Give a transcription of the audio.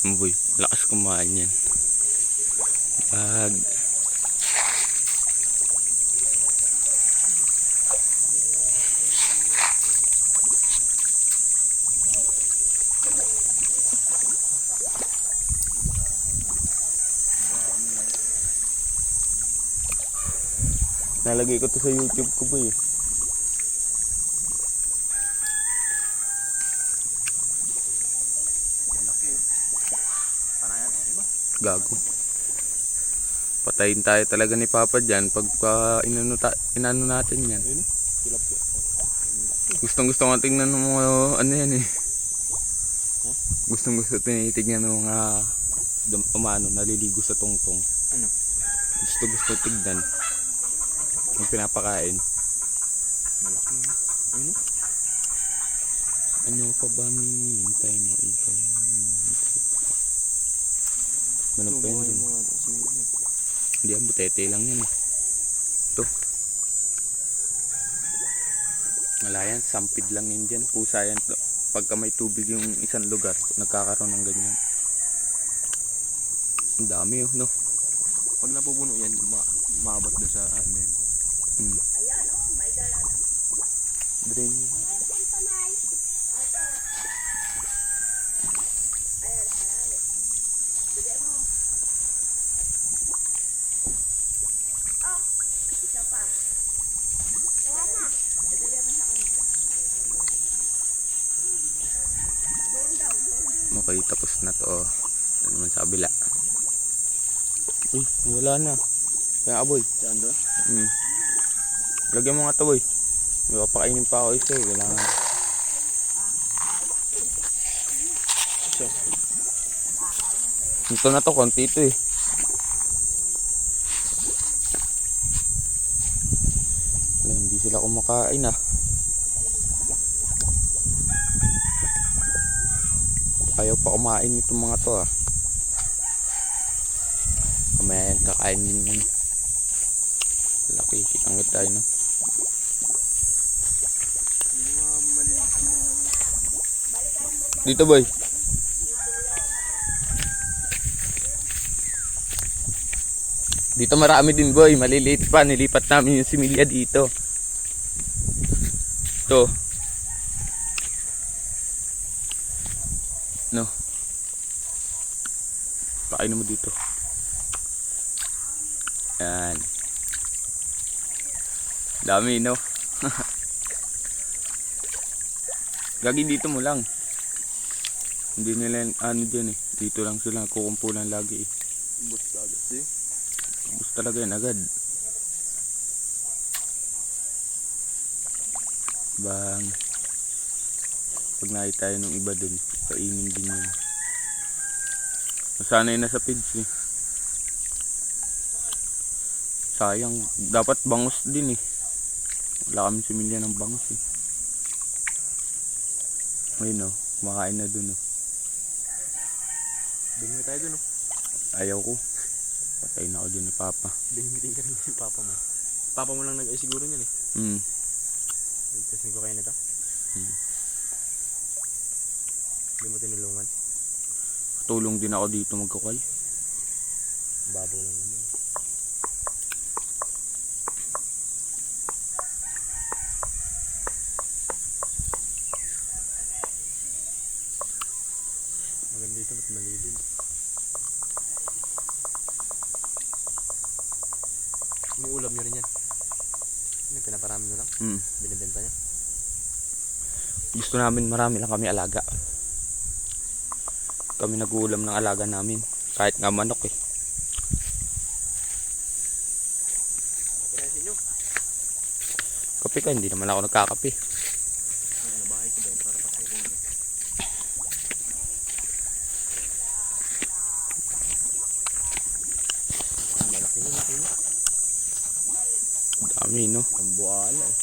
Boy, lakas kumain yan. Bag. Nalagay ko to sa YouTube ko, boy. Malaki eh. Panayan ang iba. Gago. Patayin tayo talaga ni Papa dyan pagka inano natin yan. Ayun eh. Tilapia. Gustong gusto ko tingnan ng mga ano yan eh. Huh? Gustong gusto tinitignan ng mga umano naliligo sa tungtong. Ano? Gusto tignan. Ang pinapakain. Malaki eh. Ayun eh. Ano pa ba hinihintay mo? Ikaw yan. Ano pa yun? Yung mga similya. Hindi, ang butete lang yan eh. Ito. Wala yan, sampid lang yun dyan. Pusa yan. Pagka may tubig yung isang lugar, nagkakaroon ng ganyan. Ang dami oh, no? Pag napupuno yan, maabot doon sa ano yan. Ayan o, may dala na. Drain. Ayan, panay. Ayan, sarali. Bigay mo. Oh, isa pa. Ayan na. Ibigay mo sa kanila. Doon daw. Okay, tapos na to. Ano naman sa kabila. Uy, wala na. Kaya aboy. Saan doon? Lagyan mo nga to boy. May papakainin pa ako isa eh. Kailangan. Siya. Ito na to, konti ito eh. Wala, hindi sila kumakain ah. Ayaw pa kumain itong mga to ah. Kamaya yan, kakain din yan. Laki, kitang tayo no. Dito boy. Dito marami din boy, maliliit pa. Nilipat namin yung similya dito. Ito. No. Pakainin mo dito. Yan. Dami no. Gagi dito mo lang. Hindi nila ano dyan eh. Dito lang sila kukumpulan lagi eh. Bus agad eh. Bus talaga yan agad. Bang. Pag nakita tayo ng iba dun, kainin din yun. Nasanay na sa pids eh. Sayang, dapat bangus din eh. Wala kami similya ng bangus eh. Ayun oh, kumakain na dun oh. Bingi tayo dun oh. Ayaw ko. Patay na ako dun ni Papa. Bingitin ka rin si Papa mo. Papa mo lang nag-ay siguro niyan eh. Itasin ko kayo nito. Hindi mo tinulungan. Tulong din ako dito magkukay. Babaw lang naman. Maganda dito at malilim. May ulam nyo rin yan. Ano, pinaparami nyo lang? Binibenta nyo? Gusto namin marami lang kami alaga. Kami nag-uulam ng alaga namin. Kahit nga manok eh. Kapirasin nyo? Kape ka, hindi naman ako nagkakape. Nabahay ko ba yun? Para pasirin nyo. Malaki nyo, laki nyo. Dami no. Ang buala eh.